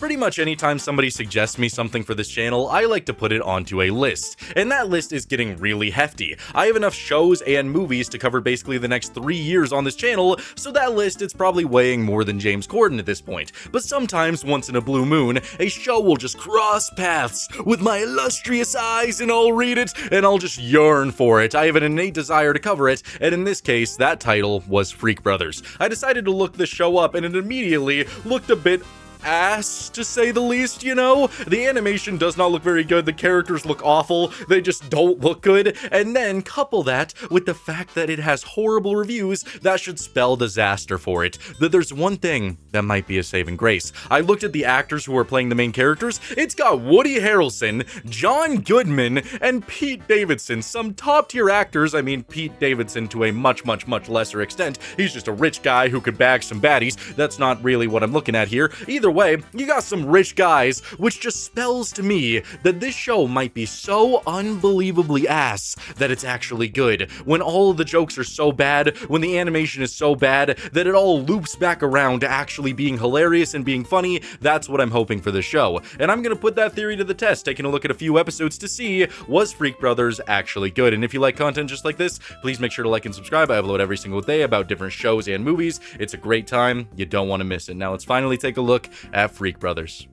Pretty much anytime somebody suggests me something for this channel, I like to put it onto a list, and that list is getting really hefty. I have enough shows and movies to cover basically the next 3 years on this channel, so that list is probably weighing more than James Corden at this point. But sometimes, once in a blue moon, a show will just cross paths with my illustrious eyes, and I'll read it, and I'll just yearn for it. I have an innate desire to cover it, and in this case, that title was Freak Brothers. I decided to look this show up, and it immediately looked a bit ass, to say the least, you know? The animation does not look very good, the characters look awful, they just don't look good, and then couple that with the fact that it has horrible reviews, that should spell disaster for it. That there's one thing that might be a saving grace. I looked at the actors who are playing the main characters. It's got Woody Harrelson, John Goodman, and Pete Davidson, some top-tier actors. I mean, Pete Davidson to a much lesser extent. He's just a rich guy who could bag some baddies. That's not really what I'm looking at here. Either way, you got some rich guys, which just spells to me that this show might be so unbelievably ass that it's actually good. When all of the jokes are so bad, when the animation is so bad, that it all loops back around to actually being hilarious and being funny, that's what I'm hoping for this show. And I'm gonna put that theory to the test, taking a look at a few episodes to see, was Freak Brothers actually good? And if you like content just like this, please make sure to like and subscribe. I upload every single day about different shows and movies. It's a great time. You don't want to miss it. Now let's finally take a look at Freak Brothers.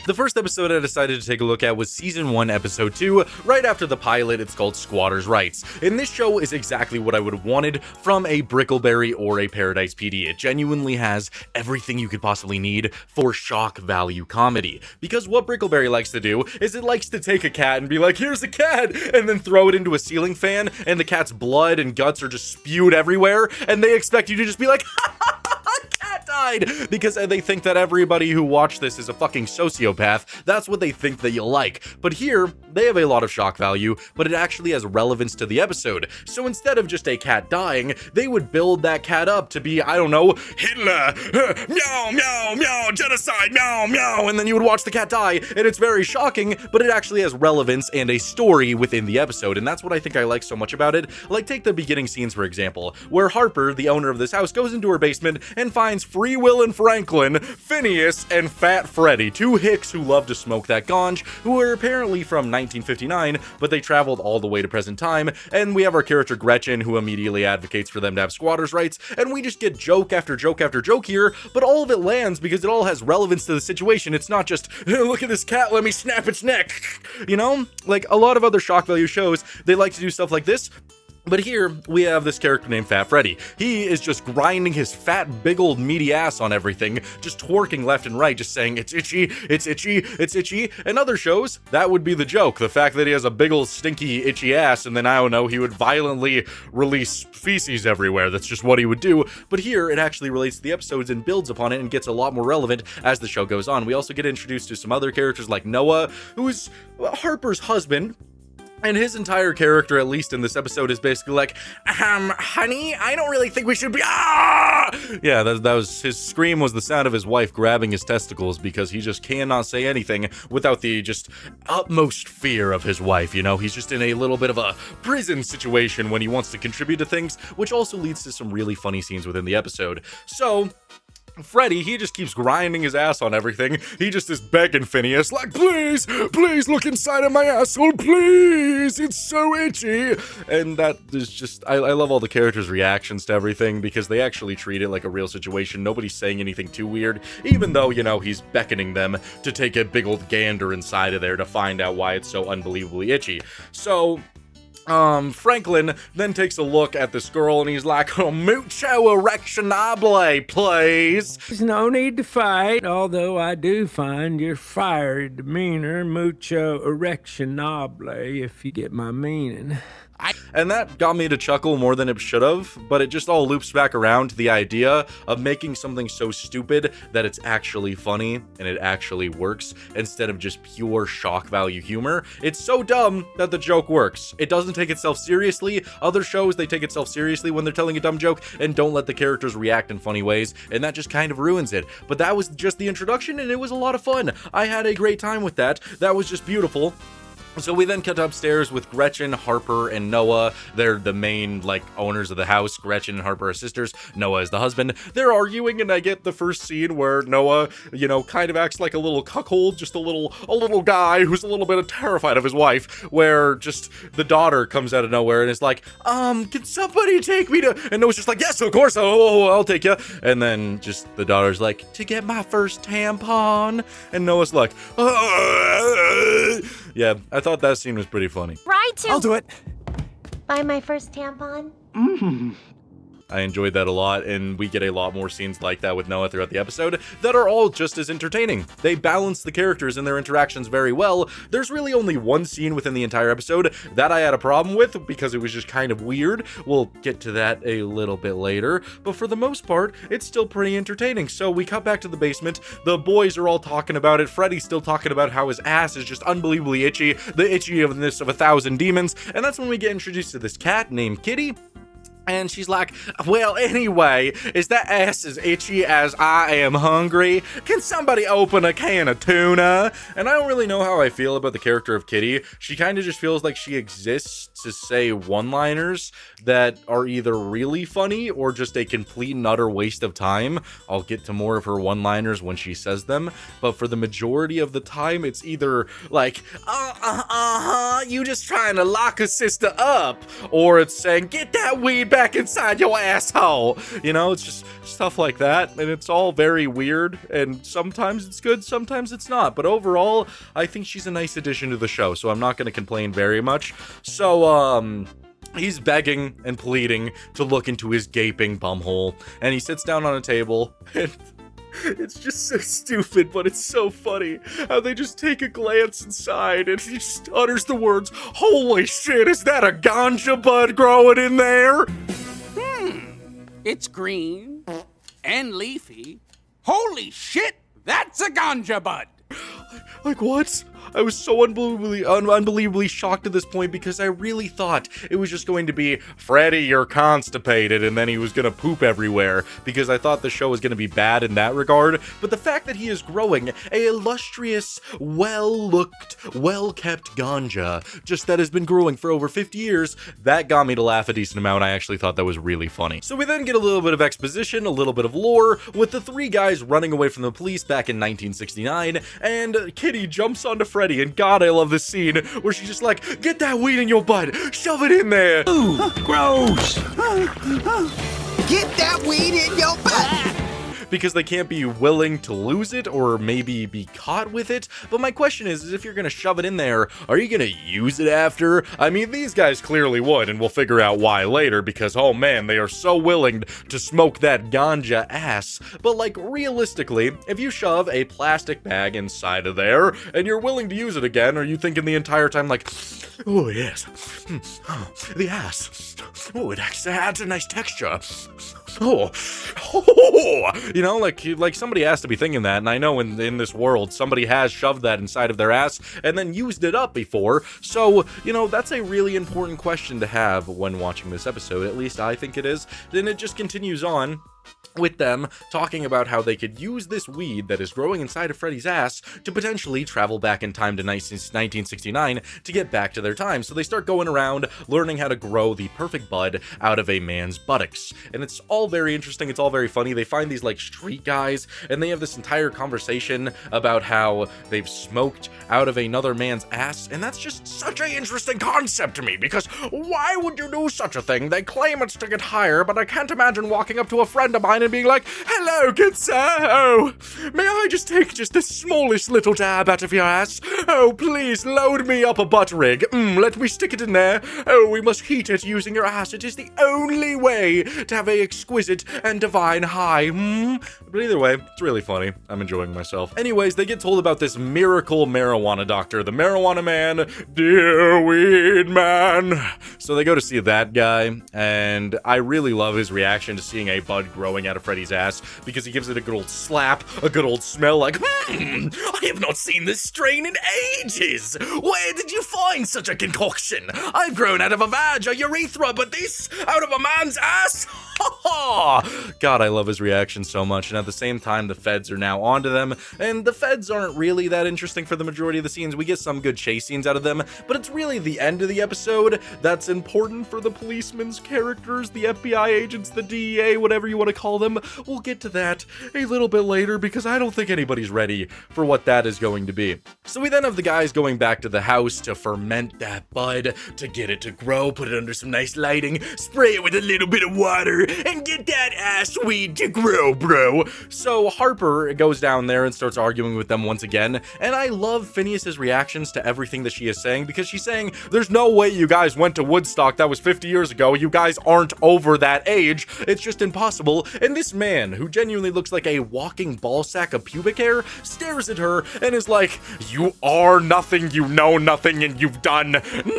The first episode I decided to take a look at was Season 1, Episode 2. Right after the pilot, it's called Squatters' Rights. And this show is exactly what I would have wanted from a Brickleberry or a Paradise PD. It genuinely has everything you could possibly need for shock value comedy. Because what Brickleberry likes to do is it likes to take a cat and be like, here's a cat, and then throw it into a ceiling fan, and the cat's blood and guts are just spewed everywhere, and they expect you to just be like, cat died, because they think that everybody who watched this is a fucking sociopath. That's what they think that you'll like. But here, they have a lot of shock value, but it actually has relevance to the episode. So instead of just a cat dying, they would build that cat up to be, I don't know, Hitler, meow, meow, meow, genocide, meow, meow, and then you would watch the cat die, and it's very shocking, but it actually has relevance and a story within the episode, and that's what I think I like so much about it. Like, take the beginning scenes, for example, where Harper, the owner of this house, goes into her basement and finds Free Will and Franklin, Phineas, and Fat Freddy, two hicks who love to smoke that ganj, who are apparently from 1959, but they traveled all the way to present time, and we have our character Gretchen, who immediately advocates for them to have squatters' rights, and we just get joke after joke after joke here, but all of it lands because it all has relevance to the situation. It's not just, look at this cat, let me snap its neck, you know? Like, a lot of other shock value shows, they like to do stuff like this. But here, we have this character named Fat Freddy. He is just grinding his fat, big old meaty ass on everything, just twerking left and right, just saying, it's itchy, it's itchy, it's itchy. In other shows, that would be the joke. The fact that he has a big old stinky, itchy ass, and then, I don't know, he would violently release feces everywhere. That's just what he would do. But here, it actually relates to the episodes and builds upon it and gets a lot more relevant as the show goes on. We also get introduced to some other characters like Noah, who's Harper's husband. And his entire character, at least in this episode, is basically like, honey, I don't really think we should be, Yeah, that was, his scream was the sound of his wife grabbing his testicles because he just cannot say anything without the just utmost fear of his wife, you know? He's just in a little bit of a prison situation when he wants to contribute to things, which also leads to some really funny scenes within the episode. So Freddy, he just keeps grinding his ass on everything. He just is begging Phineas, like, please, please look inside of my asshole, please, it's so itchy. And that is just, I love all the characters' reactions to everything because they actually treat it like a real situation. Nobody's saying anything too weird, even though, you know, he's beckoning them to take a big old gander inside of there to find out why it's so unbelievably itchy. So Franklin then takes a look at this girl and he's like, oh, mucho erectionable, please. There's no need to fight, although I do find your fiery demeanor mucho erectionable, if you get my meaning. And that got me to chuckle more than it should have, but it just all loops back around to the idea of making something so stupid that it's actually funny and it actually works instead of just pure shock value humor. It's so dumb that the joke works. It doesn't take itself seriously. Other shows, they take itself seriously when they're telling a dumb joke and don't let the characters react in funny ways, and that just kind of ruins it. But that was just the introduction and it was a lot of fun. I had a great time with that. That was just beautiful. So we then cut upstairs with Gretchen, Harper, and Noah. They're the main, owners of the house. Gretchen and Harper are sisters. Noah is the husband. They're arguing, and I get the first scene where Noah, kind of acts like a little cuckold, just a little guy who's a little bit terrified of his wife, where just the daughter comes out of nowhere and is like, can somebody take me to... And Noah's just like, yes, of course, I'll take you. And then just the daughter's like, to get my first tampon. And Noah's like, yeah, I thought that scene was pretty funny. Right to... I'll do it. Buy my first tampon? I enjoyed that a lot, and we get a lot more scenes like that with Noah throughout the episode that are all just as entertaining. They balance the characters and their interactions very well. There's really only one scene within the entire episode that I had a problem with because it was just kind of weird. We'll get to that a little bit later, but for the most part, it's still pretty entertaining. So we cut back to the basement. The boys are all talking about it. Freddy's still talking about how his ass is just unbelievably itchy, the itchiness of 1,000 demons, and that's when we get introduced to this cat named Kitty. And she's like, well, anyway, is that ass as itchy as I am hungry? Can somebody open a can of tuna? And I don't really know how I feel about the character of Kitty. She kind of just feels like she exists to say one-liners that are either really funny or just a complete and utter waste of time. I'll get to more of her one-liners when she says them, but for the majority of the time, it's either like, you just trying to lock a sister up, or it's saying, get that weed back inside your asshole. It's just stuff like that, and it's all very weird, and sometimes it's good, sometimes it's not, but overall, I think she's a nice addition to the show, so I'm not going to complain very much. So, he's begging and pleading to look into his gaping bumhole, and he sits down on a table, and it's just so stupid, but it's so funny how they just take a glance inside and he just utters the words, holy shit, is that a ganja bud growing in there? It's green and leafy. Holy shit, that's a ganja bud. Like, what? I was so unbelievably shocked at this point because I really thought it was just going to be, Freddy, you're constipated, and then he was going to poop everywhere, because I thought the show was going to be bad in that regard. But the fact that he is growing a illustrious, well-looked, well-kept ganja, just that has been growing for over 50 years, that got me to laugh a decent amount. I actually thought that was really funny. So we then get a little bit of exposition, a little bit of lore, with the three guys running away from the police back in 1969, and Kitty jumps onto Freddy, and God, I love this scene where she's just like, get that weed in your butt, shove it in there. Ooh, gross. Get that weed in your butt. Because they can't be willing to lose it or maybe be caught with it. But my question is if you're gonna shove it in there, are you gonna use it after? I mean, these guys clearly would, and we'll figure out why later, because oh man, they are so willing to smoke that ganja ass. But realistically, if you shove a plastic bag inside of there and you're willing to use it again, are you thinking the entire time oh yes, the ass, oh, it actually adds a nice texture. Like somebody has to be thinking that, and I know in this world somebody has shoved that inside of their ass and then used it up before, so that's a really important question to have when watching this episode. At least I think it is. Then it just continues on with them talking about how they could use this weed that is growing inside of Freddy's ass to potentially travel back in time to 1969 to get back to their time. So they start going around learning how to grow the perfect bud out of a man's buttocks. And it's all very interesting. It's all very funny. They find these street guys and they have this entire conversation about how they've smoked out of another man's ass. And that's just such an interesting concept to me, because why would you do such a thing? They claim it's to get higher, but I can't imagine walking up to a friend of mine and being like, hello, good sir, oh, may I just take just the smallest little dab out of your ass? Oh, please load me up a butt rig. Let me stick it in there. Oh, we must heat it using your ass. It is the only way to have a exquisite and divine high. But either way, it's really funny. I'm enjoying myself. Anyways, they get told about this miracle marijuana doctor, the marijuana man, dear weed man. So they go to see that guy, and I really love his reaction to seeing a bud growing out of Freddy's ass, because he gives it a good old slap, a good old smell, like, I have not seen this strain in ages. Where did you find such a concoction? I've grown out of a vag, a urethra, but this out of a man's ass? God, I love his reaction so much. And at the same time, the feds are now onto them. And the feds aren't really that interesting for the majority of the scenes. We get some good chase scenes out of them, but it's really the end of the episode that's important for the policemen's characters, the FBI agents, the DEA, whatever you want to call them. We'll get to that a little bit later because I don't think anybody's ready for what that is going to be. So we then have the guys going back to the house to ferment that bud, to get it to grow, put it under some nice lighting, spray it with a little bit of water, and get that ass weed to grow, bro. So Harper goes down there and starts arguing with them once again, and I love Phineas's reactions to everything that she is saying, because she's saying, there's no way you guys went to Woodstock, that was 50 years ago, you guys aren't over that age, it's just impossible. And this man, who genuinely looks like a walking ball sack of pubic hair, stares at her and is like, you are nothing, you know nothing, and you've done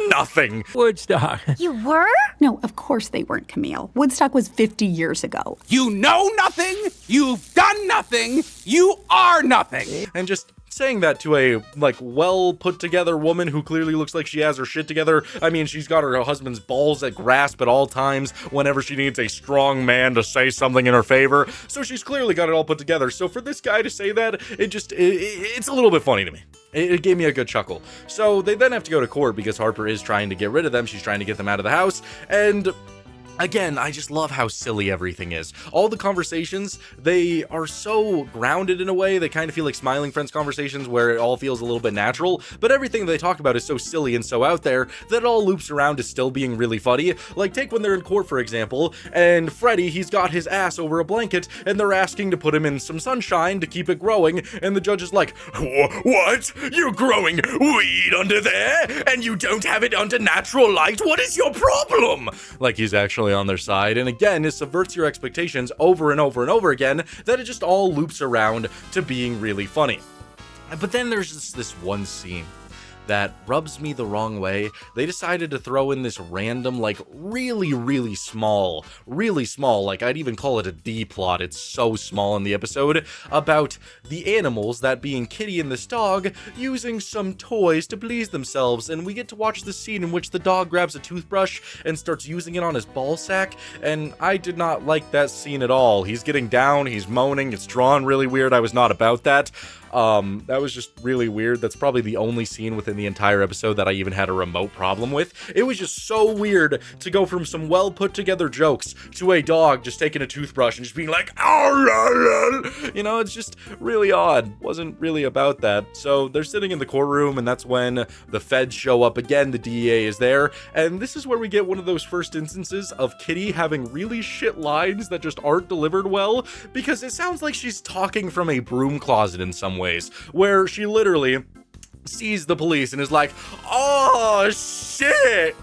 nothing. Woodstock. You were? No, of course they weren't, Camille. Woodstock was 50 years ago. You know nothing, you've done nothing, you are nothing. And just saying that to a, like, well put together woman who clearly looks like she has her shit together. I mean, she's got her husband's balls at grasp at all times whenever she needs a strong man to say something in her favor. So she's clearly got it all put together. So for this guy to say that, it's a little bit funny to me. It gave me a good chuckle. So they then have to go to court because Harper is trying to get rid of them. She's trying to get them out of the house. And again, I just love how silly everything is. All the conversations, they are so grounded in a way. They kind of feel like Smiling Friends conversations where it all feels a little bit natural, but everything they talk about is so silly and so out there that it all loops around to still being really funny. Like, take when they're in court, for example, and Freddy, he's got his ass over a blanket, and they're asking to put him in some sunshine to keep it growing, and the judge is like, what? You're growing weed under there, and you don't have it under natural light? What is your problem? Like, he's actually on their side. And again, it subverts your expectations over and over and over again, that it just all loops around to being really funny. But then there's just this one scene that rubs me the wrong way. They decided to throw in this random, like, really small, like, I'd even call it a D plot, it's so small in the episode, about the animals, that being Kitty and this dog, using some toys to please themselves. And we get to watch the scene in which the dog grabs a toothbrush and starts using it on his ball sack, and I did not like that scene at all. He's getting down, he's moaning, it's drawn really weird. I was not about that. That was just really weird. That's probably the only scene within the entire episode that I even had a remote problem with. It was just so weird to go from some well put together jokes to a dog just taking a toothbrush and just being like, oh, you know, it's just really odd. Wasn't really about that. So they're sitting in the courtroom, and that's when the feds show up again. The DEA is there, and this is where we get one of those first instances of Kitty having really shit lines that just aren't delivered well, because it sounds like she's talking from a broom closet in some ways, where she literally sees the police and is like, oh shit,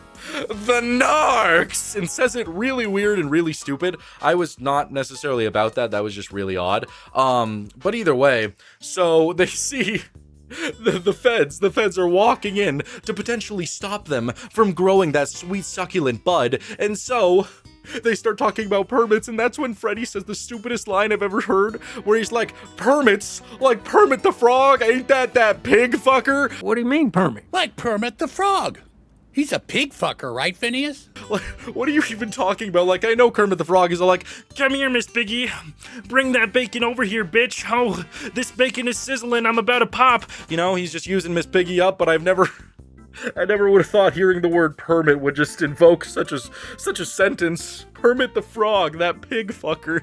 the narcs, and says it really weird and really stupid. I was not necessarily about that. That was just really odd. But either way, so they see the feds are walking in to potentially stop them from growing that sweet succulent bud, and so they start talking about permits, and that's when Freddy says the stupidest line I've ever heard, where he's like, permits? Like Permit the Frog? Ain't that pig fucker? What do you mean, permit? Like Permit the Frog. He's a pig fucker, right, Phineas? Like, what are you even talking about? Like, I know Kermit the Frog is all like, come here, Miss Piggy. Bring that bacon over here, bitch. Oh, this bacon is sizzling. I'm about to pop. You know, he's just using Miss Piggy up, but I never would have thought hearing the word permit would just invoke such a sentence. Permit the Frog, that pig fucker.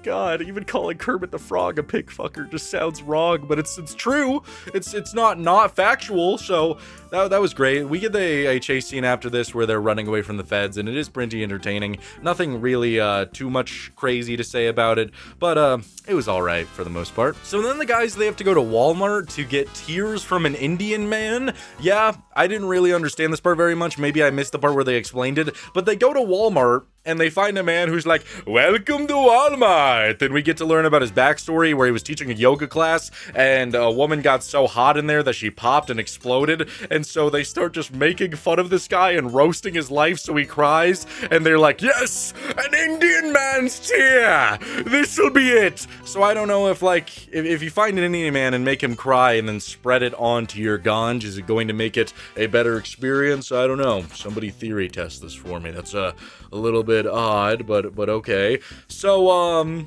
God, even calling Kermit the Frog a pig fucker just sounds wrong, but it's true. It's not factual, so that was great. We get a chase scene after this where they're running away from the feds, and it is pretty entertaining. Nothing really too much crazy to say about it, but it was alright for the most part. So then the guys, they have to go to Walmart to get tears from an Indian man. Yeah, I didn't really understand this part very much. Maybe I missed the part where they explained it, but they go to Walmart and they find a man who's like, welcome to Walmart. And we get to learn about his backstory, where he was teaching a yoga class and a woman got so hot in there that she popped and exploded. And so they start just making fun of this guy and roasting his life so he cries. And they're like, yes, an Indian man's tear. This'll be it. So I don't know if, like, if you find an Indian man and make him cry and then spread it onto your ganj, is it going to make it a better experience? I don't know. Somebody theory test this for me. That's a little bit bit odd, but okay. So,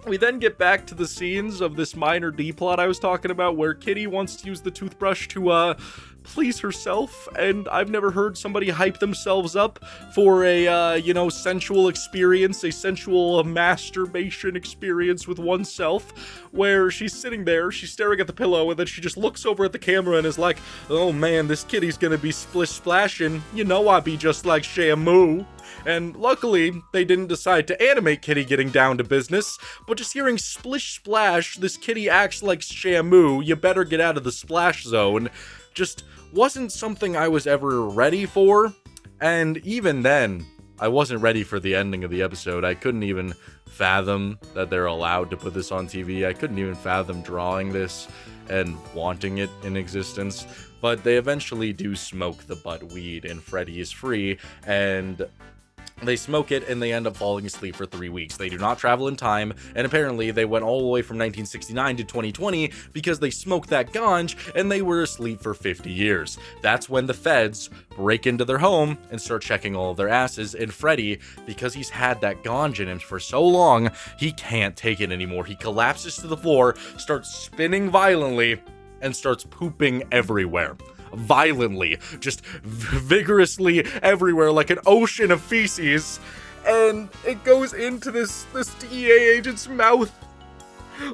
we then get back to the scenes of this minor D-plot I was talking about, where Kitty wants to use the toothbrush to, please herself, and I've never heard somebody hype themselves up for a, sensual experience, a sensual masturbation experience with oneself, where she's sitting there, she's staring at the pillow, and then she just looks over at the camera and is like, oh man, this kitty's gonna be splish-splashing, I be just like Shamu. And luckily, they didn't decide to animate Kitty getting down to business, but just hearing splish splash, this kitty acts like Shamu, you better get out of the splash zone, just wasn't something I was ever ready for. And even then, I wasn't ready for the ending of the episode. I couldn't even fathom that they're allowed to put this on TV. I couldn't even fathom drawing this and wanting it in existence. But they eventually do smoke the butt weed and Freddy is free, and they smoke it and they end up falling asleep for 3 weeks. They do not travel in time, and apparently they went all the way from 1969 to 2020 because they smoked that ganj and they were asleep for 50 years. That's when the feds break into their home and start checking all of their asses, and Freddy, because he's had that ganj in him for so long, he can't take it anymore. He collapses to the floor, starts spinning violently, and starts pooping everywhere. Violently, just vigorously everywhere, like an ocean of feces, and it goes into this DEA agent's mouth.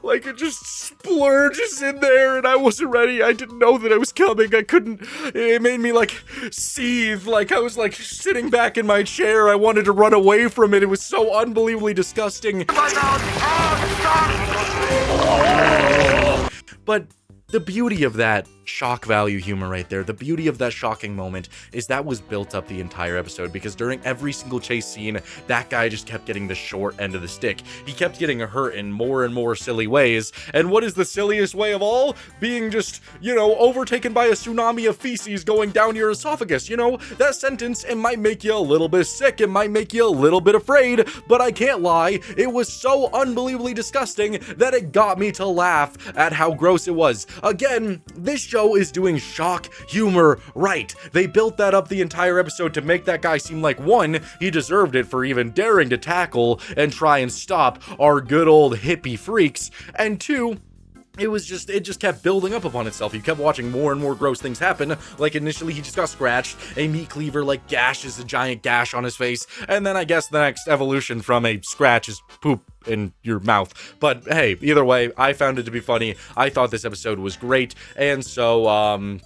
Like, it just splurges in there, and I wasn't ready. I didn't know that it was coming. It made me, like, seethe. Like, I was, like, sitting back in my chair. I wanted to run away from it. It was so unbelievably disgusting. But the beauty of that shock value humor right there, the beauty of that shocking moment, is that was built up the entire episode, because during every single chase scene, that guy just kept getting the short end of the stick. He kept getting hurt in more and more silly ways, and what is the silliest way of all? Being just, overtaken by a tsunami of feces going down your esophagus. That sentence, it might make you a little bit sick, it might make you a little bit afraid, but I can't lie, it was so unbelievably disgusting that it got me to laugh at how gross it was. Again, this show is doing shock humor right. They built that up the entire episode to make that guy seem like, one, he deserved it for even daring to tackle and try and stop our good old hippie freaks, and two, it just kept building up upon itself. You kept watching more and more gross things happen. Like, initially he just got scratched, a meat cleaver like gashes a giant gash on his face, and then I guess the next evolution from a scratch is poop in your mouth. But hey, either way, I found it to be funny. I thought this episode was great, and so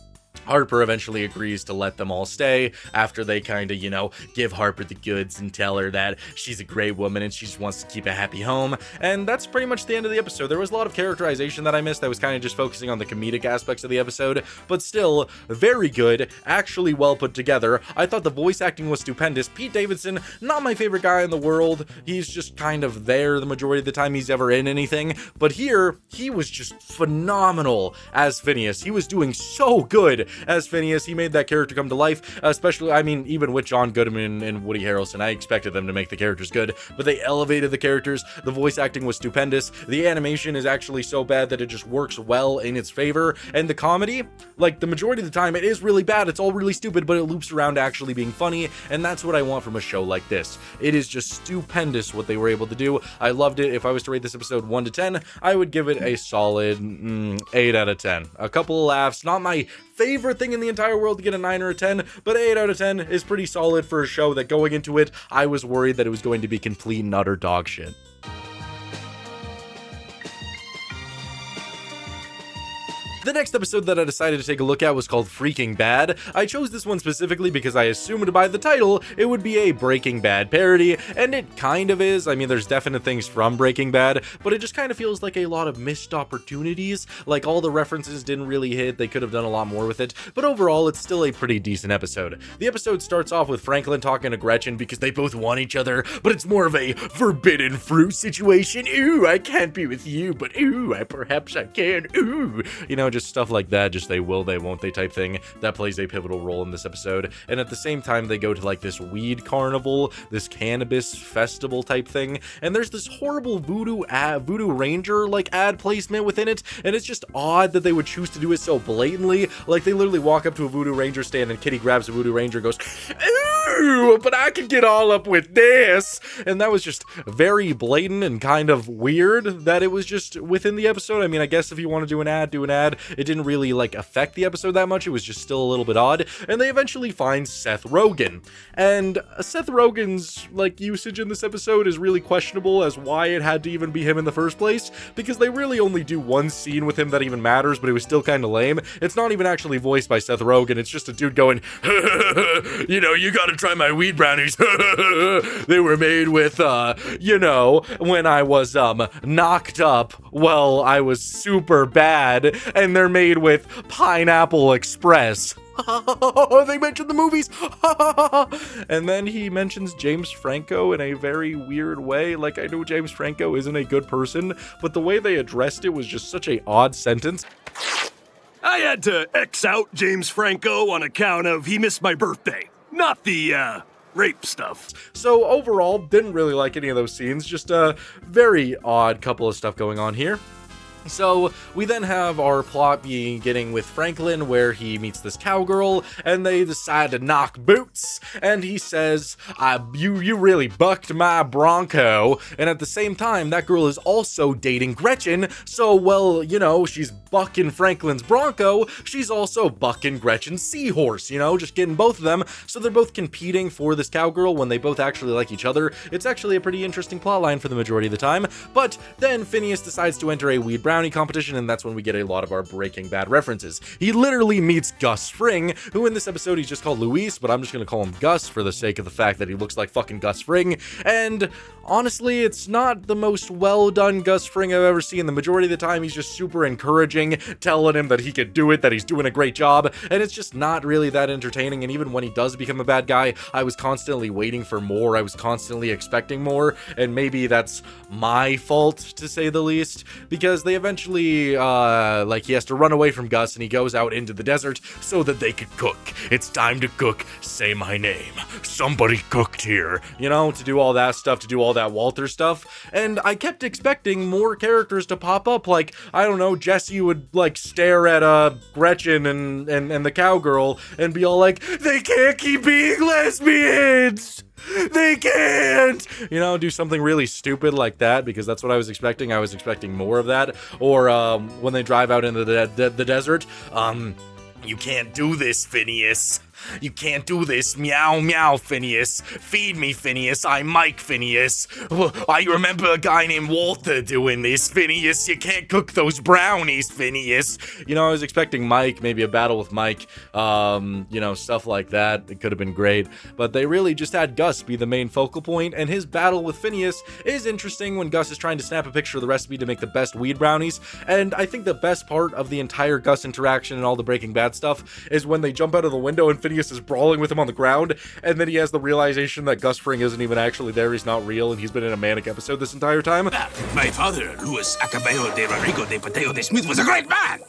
Harper eventually agrees to let them all stay after they kind of, give Harper the goods and tell her that she's a great woman and she just wants to keep a happy home. And that's pretty much the end of the episode. There was a lot of characterization that I missed. I was kind of just focusing on the comedic aspects of the episode, but still very good, actually well put together. I thought the voice acting was stupendous. Pete Davidson, not my favorite guy in the world. He's just kind of there the majority of the time he's ever in anything, but here he was just phenomenal as Phineas. He was doing so good as Phineas. He made that character come to life, especially, even with John Goodman and Woody Harrelson, I expected them to make the characters good, but they elevated the characters. The voice acting was stupendous. The animation is actually so bad that it just works well in its favor, and the comedy, like, the majority of the time, it is really bad. It's all really stupid, but it loops around to actually being funny, and that's what I want from a show like this. It is just stupendous what they were able to do. I loved it. If I was to rate this episode 1 to 10, I would give it a solid 8 out of 10. A couple of laughs, not my favorite thing in the entire world to get a 9 or a 10, but 8 out of 10 is pretty solid for a show that going into it, I was worried that it was going to be complete and utter dog shit. The next episode that I decided to take a look at was called Freaking Bad. I chose this one specifically because I assumed by the title it would be a Breaking Bad parody, and it kind of is. There's definite things from Breaking Bad, but it just kind of feels like a lot of missed opportunities. Like, all the references didn't really hit. They could have done a lot more with it, but overall it's still a pretty decent episode. The episode starts off with Franklin talking to Gretchen because they both want each other, but it's more of a forbidden fruit situation. Ooh, I can't be with you, but ooh, perhaps I can. Ooh, just stuff like that, just they will, they won't, they type thing, that plays a pivotal role in this episode. And at the same time, they go to like this weed carnival, this cannabis festival type thing, and there's this horrible voodoo ranger like ad placement within it, and it's just odd that they would choose to do it so blatantly. Like, they literally walk up to a voodoo ranger stand and Kitty grabs a voodoo ranger and goes, ooh, "Ooh, but I can get all up with this." And that was just very blatant and kind of weird that it was just within the episode. I mean, I guess if you want to do an ad, do an ad. It didn't really like affect the episode that much. It was just still a little bit odd. And they eventually find Seth Rogen. And Seth Rogen's like usage in this episode is really questionable as why it had to even be him in the first place, because they really only do one scene with him that even matters, but it was still kind of lame. It's not even actually voiced by Seth Rogen. It's just a dude going, "You know, you gotta try my weed brownies. They were made with, you know, when I was, knocked up, well, I was super bad, and they're made with Pineapple Express." They mentioned the movies. And then he mentions James Franco in a very weird way. Like, I know James Franco isn't a good person, but the way they addressed it was just such a odd sentence. I had to X out James Franco on account of he missed my birthday, not the, rape stuff. So overall, didn't really like any of those scenes. Just a very odd couple of stuff going on here. So we then have our plot beginning with Franklin, where he meets this cowgirl and they decide to knock boots, and he says, you really bucked my Bronco. And at the same time, that girl is also dating Gretchen, so, well, you know, she's bucking Franklin's Bronco, she's also bucking Gretchen's seahorse, you know, just getting both of them. So they're both competing for this cowgirl when they both actually like each other. It's actually a pretty interesting plotline for the majority of the time. But then Phineas decides to enter a weed brownie competition, and that's when we get a lot of our Breaking Bad references. He literally meets Gus Fring, who in this episode he's just called Luis, but I'm just gonna call him Gus for the sake of the fact that he looks like fucking Gus Fring. And honestly, it's not the most well done Gus Fring I've ever seen. The majority of the time he's just super encouraging, telling him that he could do it, that he's doing a great job, and it's just not really that entertaining. And even when he does become a bad guy, I was constantly waiting for more, I was constantly expecting more, and maybe that's my fault, to say the least, because they eventually, like, he has to run away from Gus, and he goes out into the desert so that they could cook. It's time to cook. Say my name. Somebody cooked here. You know, to do all that stuff, to do all that Walter stuff. And I kept expecting more characters to pop up. Like, I don't know, Jesse would, like, stare at, Gretchen and the cowgirl and be all like, "They can't keep being lesbians! They can't!" You know, do something really stupid like that, because that's what I was expecting. I was expecting more of that. Or when they drive out into the desert, "You can't do this, Phineas. You can't do this. Meow, meow, Phineas. Feed me, Phineas. I'm Mike, Phineas. I remember a guy named Walter doing this, Phineas. You can't cook those brownies, Phineas." You know, I was expecting Mike, maybe a battle with Mike, you know, stuff like that. It could have been great. But they really just had Gus be the main focal point, and his battle with Phineas is interesting when Gus is trying to snap a picture of the recipe to make the best weed brownies. And I think the best part of the entire Gus interaction and all the Breaking Bad stuff is when they jump out of the window and Phineas is brawling with him on the ground, and then he has the realization that Gus Fring isn't even actually there, he's not real, and he's been in a manic episode this entire time. My father, Luis Acabello de Rodrigo de Pateo de Smith, was a great man!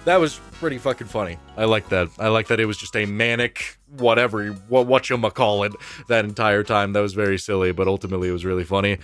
That was pretty fucking funny. I like that. I like that it was just a manic, whatever, whatchamacallit, that entire time. That was very silly, but ultimately it was really funny.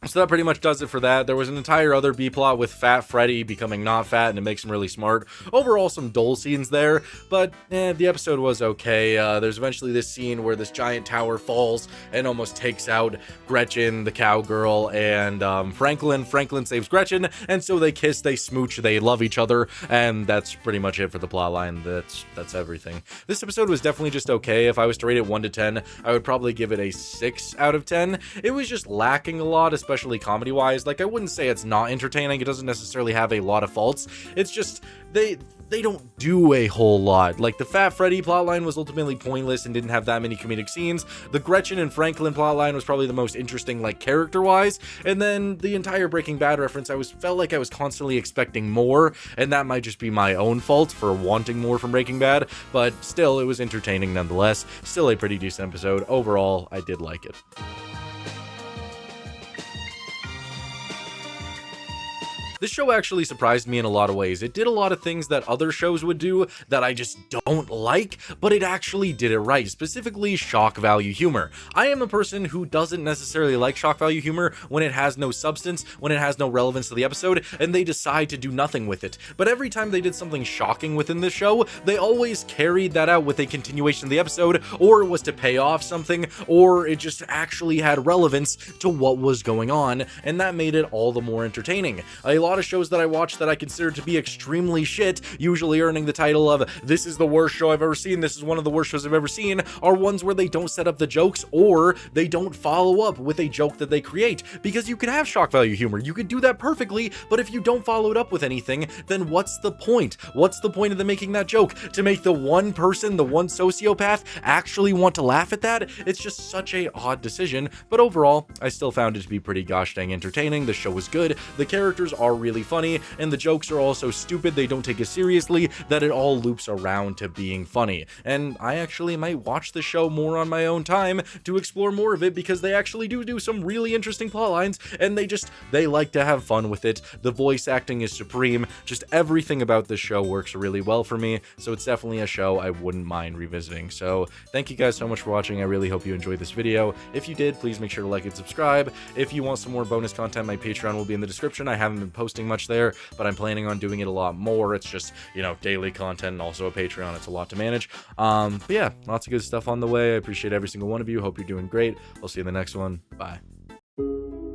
So that pretty much does it for that. There was an entire other B-plot with Fat Freddy becoming not fat, and it makes him really smart. Overall, some dull scenes there, but the episode was okay. There's eventually this scene where this giant tower falls and almost takes out Gretchen, the cowgirl, and Franklin. Franklin saves Gretchen, and so they kiss, they smooch, they love each other, and that's pretty much it for the plotline. That's everything. This episode was definitely just okay. If I was to rate it 1 to 10, I would probably give it a 6 out of 10. It was just lacking a lot, especially comedy-wise. Like, I wouldn't say it's not entertaining. It doesn't necessarily have a lot of faults. It's just they don't do a whole lot. Like, the Fat Freddy plotline was ultimately pointless and didn't have that many comedic scenes. The Gretchen and Franklin plotline was probably the most interesting, like, character-wise. And then the entire Breaking Bad reference, felt like I was constantly expecting more, and that might just be my own fault for wanting more from Breaking Bad, but still, it was entertaining nonetheless. Still a pretty decent episode. Overall, I did like it. This show actually surprised me in a lot of ways. It did a lot of things that other shows would do that I just don't like, but it actually did it right, specifically shock value humor. I am a person who doesn't necessarily like shock value humor when it has no substance, when it has no relevance to the episode, and they decide to do nothing with it. But every time they did something shocking within this show, they always carried that out with a continuation of the episode, or it was to pay off something, or it just actually had relevance to what was going on, and that made it all the more entertaining. A lot of shows that I watch that I consider to be extremely shit, usually earning the title of "this is the worst show I've ever seen, this is one of the worst shows I've ever seen," are ones where they don't set up the jokes, or they don't follow up with a joke that they create. Because you can have shock value humor, you could do that perfectly, but if you don't follow it up with anything, then what's the point? What's the point of them making that joke? To make the one person, the one sociopath, actually want to laugh at that? It's just such a odd decision, but overall, I still found it to be pretty gosh dang entertaining. The show was good, the characters are really funny, and the jokes are all so stupid they don't take it seriously that it all loops around to being funny. And I actually might watch the show more on my own time to explore more of it, because they actually do some really interesting plot lines, and they like to have fun with it. The voice acting is supreme, just everything about this show works really well for me, so it's definitely a show I wouldn't mind revisiting. So thank you guys so much for watching. I really hope you enjoyed this video. If you did, please make sure to like and subscribe. If you want some more bonus content, my Patreon will be in the description. I haven't been posting much there, but I'm planning on doing it a lot more. It's just, you know, daily content and also a Patreon. It's a lot to manage. But yeah, lots of good stuff on the way. I appreciate every single one of you. Hope you're doing great. I'll see you in the next one. Bye.